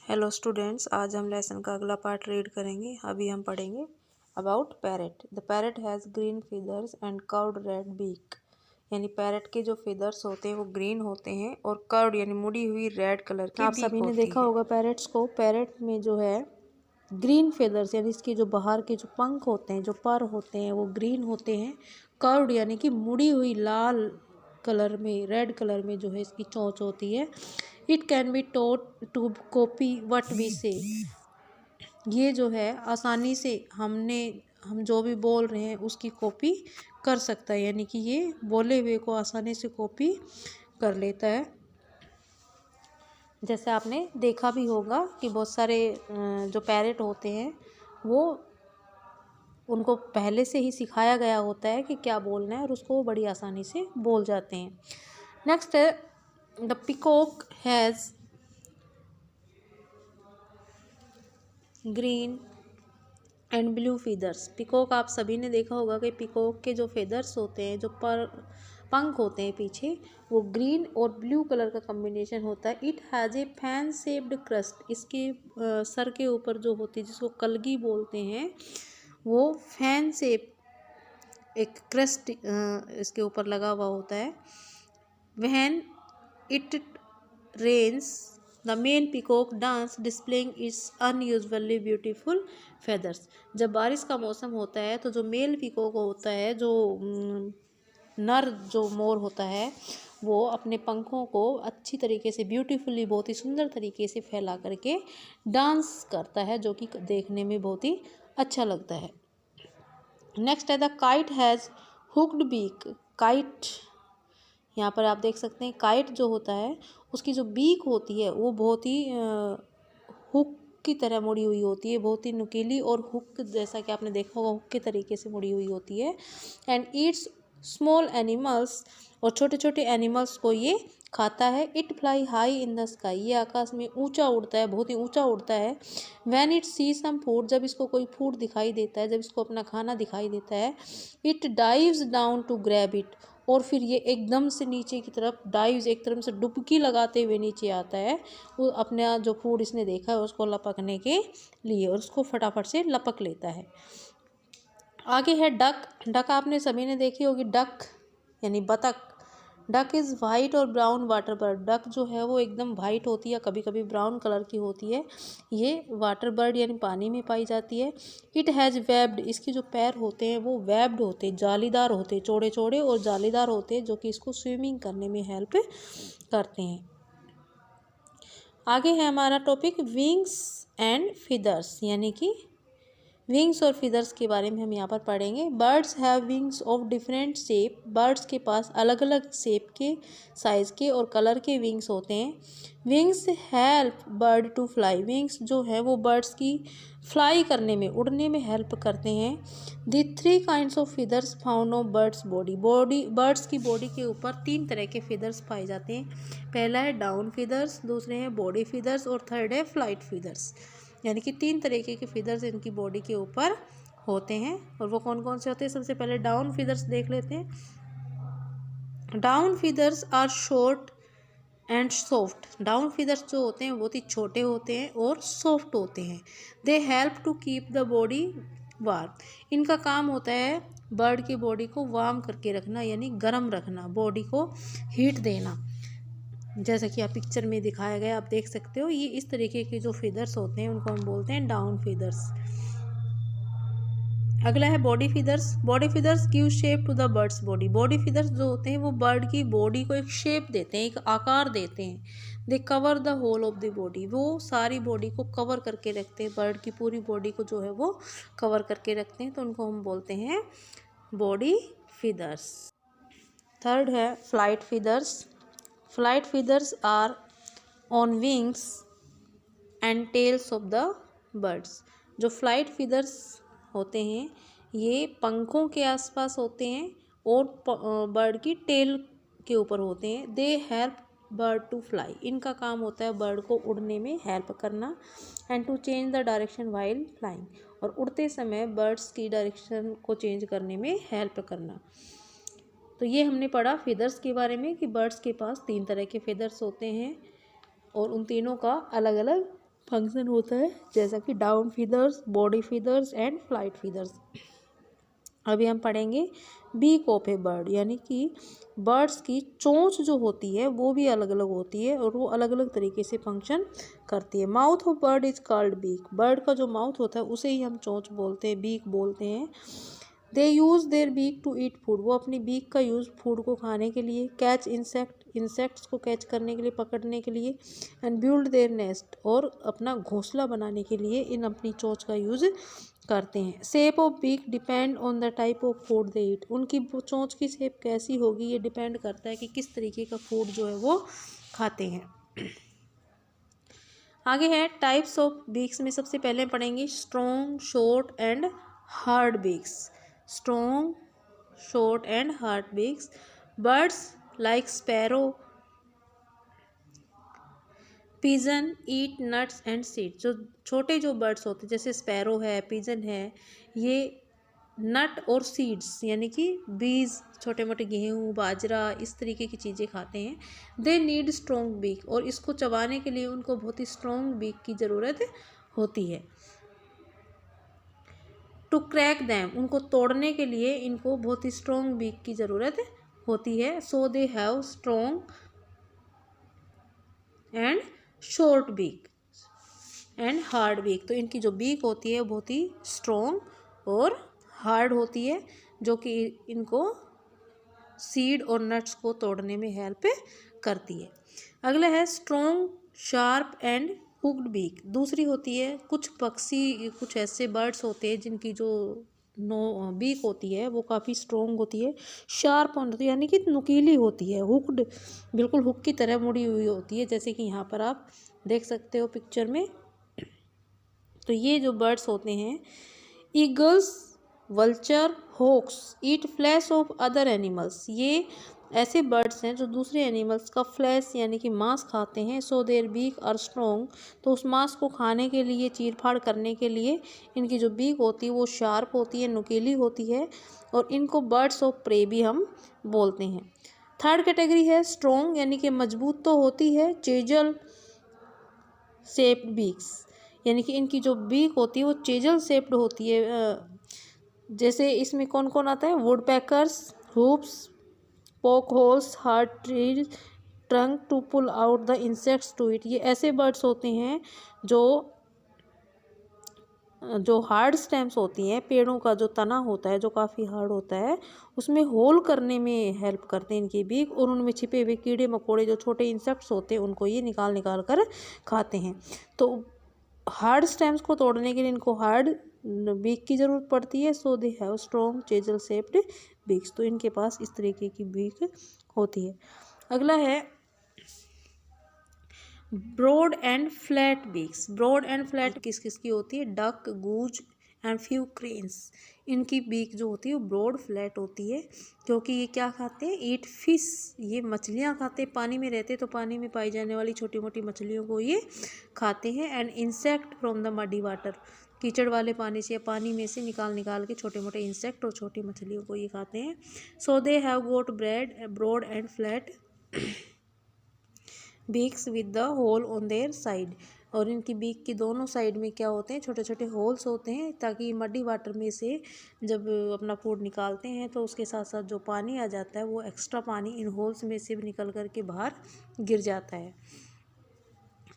Hello students, आज हम lesson का अगला पार्ट रीड करेंगे। अभी हम पढ़ेंगे about parrot. The parrot has green feathers and curved red beak. यानी पैरेट के जो फीदर्स होते हैं वो ग्रीन होते हैं और कर्व्ड यानी मुड़ी हुई रेड कलर की आप बीक सभी ने होती देखा है। होगा पैरेट्स को। पैरेट में जो है ग्रीन फेदर्स यानी इसके जो बाहर के जो पंख होते हैं, जो पर होते हैं, वो ग्रीन होते हैं। कर्व्ड यानी कि मुड़ी हुई लाल कलर में, रेड कलर में जो है इसकी चोंच होती है। It can be taught to copy what we say. ये जो है आसानी से हम जो भी बोल रहे हैं उसकी कॉपी कर सकता है, यानी कि ये बोले हुए को आसानी से कॉपी कर लेता है। जैसे आपने देखा भी होगा कि बहुत सारे जो पैरेट होते हैं वो उनको पहले से ही सिखाया गया होता है कि क्या बोलना है और उसको वो बड़ी आसानी से बोल जाते हैं। नेक्स्ट है the peacock has green and blue feathers. Peacock आप सभी ने देखा होगा कि पिकॉक के जो फेदर्स होते हैं, जो पर पंख होते हैं पीछे, वो ग्रीन और ब्लू कलर का कॉम्बिनेशन होता है। It has a fan shaped crust. इसके सर के ऊपर जो होती है, जिसको कलगी बोलते हैं, वो फैन शेप एक क्रस्ट इसके ऊपर लगा हुआ होता है। When it rains the male peacock dance displaying its unusually beautiful feathers. जब बारिश का मौसम होता है तो जो मेल पिकॉक होता है, जो नर जो मोर होता है, वो अपने पंखों को अच्छी तरीके से ब्यूटीफुली, बहुत ही सुंदर तरीके से फैला करके डांस करता है, जो कि देखने में बहुत ही अच्छा लगता है। नेक्स्ट है the kite has hooked beak. Kite, यहाँ पर आप देख सकते हैं काइट जो होता है उसकी जो बीक होती है वो बहुत ही हुक की तरह मुड़ी हुई होती है, बहुत ही नुकीली और हुक, जैसा कि आपने देखा होगा, हुक के तरीके से मुड़ी हुई होती है। एंड ईट्स स्मॉल एनिमल्स, और छोटे छोटे एनिमल्स को ये खाता है। It fly high in the sky. ये आकाश में ऊंचा उड़ता है, बहुत ही ऊंचा उड़ता है। When it see some food, जब इसको कोई फूड दिखाई देता है, जब इसको अपना खाना दिखाई देता है, it dives down to grab it, और फिर ये एकदम से नीचे की तरफ डाइव्स, एक तरफ से डुबकी लगाते हुए नीचे आता है, वो अपना जो फूड इसने देखा है उसको लपकने के लिए, और उसको फटाफट से लपक लेता है। आगे है डक। डक आपने सभी ने देखी होगी। डक यानी बतख। डक इज़ वाइट और ब्राउन वाटर बर्ड। डक जो है वो एकदम वाइट होती है, कभी कभी ब्राउन कलर की होती है। ये वाटर बर्ड यानी पानी में पाई जाती है। It has webbed. इसके जो पैर होते हैं वो वेब्ड होते हैं, जालीदार होते हैं, चौड़े चौड़े और जालीदार होते हैं, जो कि इसको स्विमिंग करने में हेल्प करते हैं। आगे है हमारा टॉपिक विंग्स एंड फीदर्स, यानी कि विंग्स और फीदर्स के बारे में हम यहाँ पर पढ़ेंगे। Birds have wings of different shape. Birds के पास अलग अलग शेप के, साइज़ के और कलर के विंग्स होते हैं। Wings help bird to fly. Wings जो है वो बर्ड्स की फ्लाई करने में, उड़ने में हेल्प करते हैं। The 3 kinds of feathers found of birds body. Birds की बॉडी के ऊपर 3 तरह के फीदर्स पाए जाते हैं। पहला है डाउन फीदर्स, दूसरे हैं बॉडी फीदर्स और थर्ड है फ्लाइट फीदर्स। यानी कि 3 तरीके के फीदर्स इनकी बॉडी के ऊपर होते हैं। और वो कौन कौन से होते हैं? सबसे पहले डाउन फीदर्स देख लेते हैं। Down feathers are short and soft. Down feathers जो होते हैं बहुत ही छोटे होते हैं और सॉफ्ट होते हैं। They help to keep the body warm. इनका काम होता है बर्ड की बॉडी को वार्म करके रखना, यानी गर्म रखना, बॉडी को हीट देना। जैसा कि आप पिक्चर में दिखाया गया, आप देख सकते हो, ये इस तरीके के जो फीदर्स होते हैं उनको हम बोलते हैं डाउन फीदर्स। अगला है body feathers. Body feathers give shape to the bird's body. Body feathers जो होते हैं वो बर्ड की बॉडी को एक शेप देते हैं, एक आकार देते हैं। They cover the whole of the body. वो सारी बॉडी को कवर करके रखते हैं, बर्ड की पूरी बॉडी को जो है वो कवर करके रखते हैं, तो उनको हम बोलते हैं बॉडी फीदर्स। थर्ड है flight feathers. Flight feathers are on wings and tails of the birds. जो फ्लाइट फीदर्स होते हैं ये पंखों के आसपास होते हैं और बर्ड की टेल के ऊपर होते हैं। They help bird to fly. इनका काम होता है बर्ड को उड़ने में हेल्प करना। And to change the direction while flying. और उड़ते समय बर्ड्स की डायरेक्शन को चेंज करने में हेल्प करना। तो ये हमने पढ़ा फीदर्स के बारे में कि बर्ड्स के पास 3 तरह के फीदर्स होते हैं और उन तीनों का अलग अलग फंक्शन होता है, जैसा कि down feathers, body feathers and flight feathers. अभी हम पढ़ेंगे बीक ऑफ ए बर्ड, यानी कि बर्ड्स की चोंच जो होती है वो भी अलग अलग होती है और वो अलग अलग तरीके से फंक्शन करती है। Mouth of bird is called beak, bird का जो माउथ होता है उसे ही हम चोंच बोलते हैं, बीक बोलते हैं। They use their beak to eat food, वो अपनी बीक का यूज़ फूड को खाने के लिए, कैच इंसेक्ट्स को कैच करने के लिए, पकड़ने के लिए, एंड बिल्ड देयर नेस्ट, और अपना घोंसला बनाने के लिए इन अपनी चोंच का यूज़ करते हैं। Shape of beak depend on the type of food they eat, उनकी चोंच की शेप कैसी होगी ये डिपेंड करता है कि किस तरीके का फूड जो है वो खाते हैं। आगे है टाइप्स ऑफ बीक्स में सबसे पहले पढ़ेंगे strong, short and hard beaks. Strong, short and hard beaks. Birds like sparrow, pigeon eat nuts and seeds, जो छोटे जो बर्ड्स होते हैं जैसे स्पैरो है, पिजन है, ये नट और सीड्स यानी कि बीज, छोटे मोटे गेहूँ, बाजरा, इस तरीके की चीज़ें खाते हैं। दे नीड स्ट्रॉन्ग बीक, और इसको चबाने के लिए उनको बहुत ही स्ट्रॉन्ग बीक की ज़रूरत होती है। टू क्रैक दैम, उनको तोड़ने के लिए इनको बहुत ही स्ट्रॉन्ग बीक की ज़रूरत होती है। So they have strong and short beak and hard beak, तो इनकी जो बीक होती है बहुत ही स्ट्रॉन्ग और हार्ड होती है, जो कि इनको सीड और नट्स को तोड़ने में हेल्प करती है। अगला है strong, sharp and hooked beak. दूसरी होती है कुछ पक्षी, कुछ ऐसे बर्ड्स होते हैं जिनकी जो बीक होती है वो काफ़ी स्ट्रॉन्ग होती है, शार्प होती है यानी कि नुकीली होती है, हुक्ड बिल्कुल हुक की तरह मुड़ी हुई होती है, जैसे कि यहाँ पर आप देख सकते हो पिक्चर में। तो ये जो बर्ड्स होते हैं, eagles, vulture, hawks eat flesh of other animals, ये ऐसे बर्ड्स हैं जो दूसरे एनिमल्स का फ्लैश यानी कि मांस खाते हैं। So their beak are strong, तो उस मांस को खाने के लिए, चीर फाड़ करने के लिए इनकी जो बीक होती है वो शार्प होती है, नुकीली होती है, और इनको बर्ड्स ऑफ प्रे भी हम बोलते हैं। थर्ड कैटेगरी है स्ट्रॉन्ग, यानी कि मजबूत तो होती है, चेजल शेप्ड बीक्स, यानी कि इनकी जो बीक होती है वो चेजल शेप्ड होती है। जैसे इसमें कौन कौन आता है, woodpeckers, hoopoes, poke holes, hard trees, trunk to pull out the insects to eat, ये ऐसे बर्ड्स होते हैं जो हार्ड स्टेम्स होती हैं, पेड़ों का जो तना होता है जो काफ़ी हार्ड होता है, उसमें होल करने में हेल्प करते हैं इनकी बीक, और उनमें छिपे हुए कीड़े मकोड़े जो छोटे इंसेक्ट्स होते हैं उनको ये निकाल निकाल कर खाते हैं। तो हार्ड स्टेम्स को तोड़ने के लिए इनको हार्ड बीक की ज़रूरत पड़ती है। So they have strong chisel shaped beaks, तो इनके पास इस तरीके की बीक होती है। अगला है broad and flat beaks. Broad and flat किस किस की होती है, duck, goose and few cranes, इनकी बीक जो होती है वो ब्रॉड फ्लैट होती है, क्योंकि ये क्या खाते हैं, ईट फिश, ये मछलियाँ खाते हैं, पानी में रहते तो पानी में पाई जाने वाली छोटी मोटी मछलियों को ये खाते हैं। And insect from the muddy water, कीचड़ वाले पानी से या पानी में से निकाल निकाल के छोटे मोटे इंसेक्ट और छोटी मछलियों को ये खाते हैं। So they have got broad and flat beaks with the hole on their side, और इनकी बीक की दोनों साइड में क्या होते हैं, छोटे छोटे होल्स होते हैं, ताकि मड्डी वाटर में से जब अपना फूड निकालते हैं तो उसके साथ साथ जो पानी आ जाता है वो एक्स्ट्रा पानी इन होल्स में से भी निकल कर के बाहर गिर जाता है।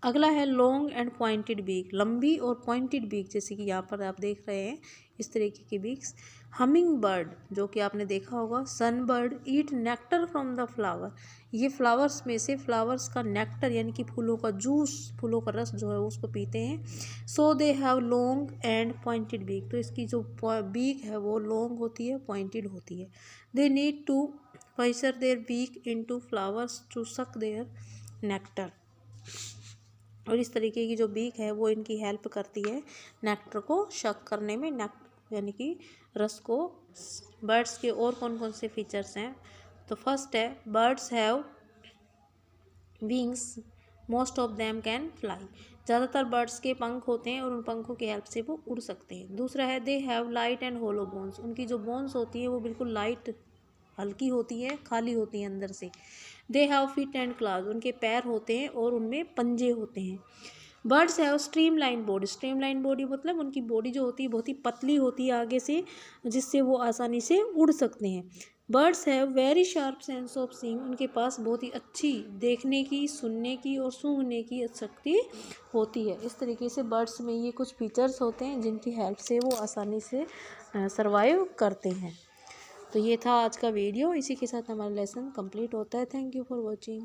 अगला है लॉन्ग एंड पॉइंटेड बीक, लंबी और पॉइंटेड बीक, जैसे कि यहाँ पर आप देख रहे हैं इस तरीके की बीक्स। हमिंग बर्ड, जो कि आपने देखा होगा, sunbird eat nectar from the flower, ये फ्लावर्स में से फ्लावर्स का नेक्टर यानी कि फूलों का जूस, फूलों का रस जो है उसको पीते हैं। So they have long and pointed beak, तो इसकी जो बीक है वो लॉन्ग होती है, पॉइंटेड होती है। दे नीड टू पैसर their beak into flowers to suck their nectar, और इस तरीके की जो बीक है वो इनकी हेल्प करती है नेक्टर को शक करने में, यानी कि रस को। बर्ड्स के और कौन कौन से फीचर्स हैं, तो फर्स्ट है birds have wings, most of them can fly, ज़्यादातर बर्ड्स के पंख होते हैं और उन पंखों की हेल्प से वो उड़ सकते हैं। दूसरा है they have light and hollow bones, उनकी जो बोन्स होती है वो बिल्कुल लाइट, हल्की होती है, खाली होती है अंदर से। They have feet and clause, उनके पैर होते हैं और उनमें पंजे होते हैं। Birds have streamline body, streamline body मतलब उनकी बॉडी जो होती है बहुत ही पतली होती है आगे से, जिससे वो आसानी से उड़ सकते हैं। Birds have very sharp sense of seeing, उनके पास बहुत ही अच्छी देखने की, सुनने की और सूंघने की शक्ति होती है। इस तरीके से बर्ड्स में ये कुछ फीचर्स होते हैं जिनकी हेल्प से वो आसानी से सर्वाइव करते हैं। तो ये था आज का वीडियो, इसी के साथ हमारा लेसन कंप्लीट होता है। Thank you for watching.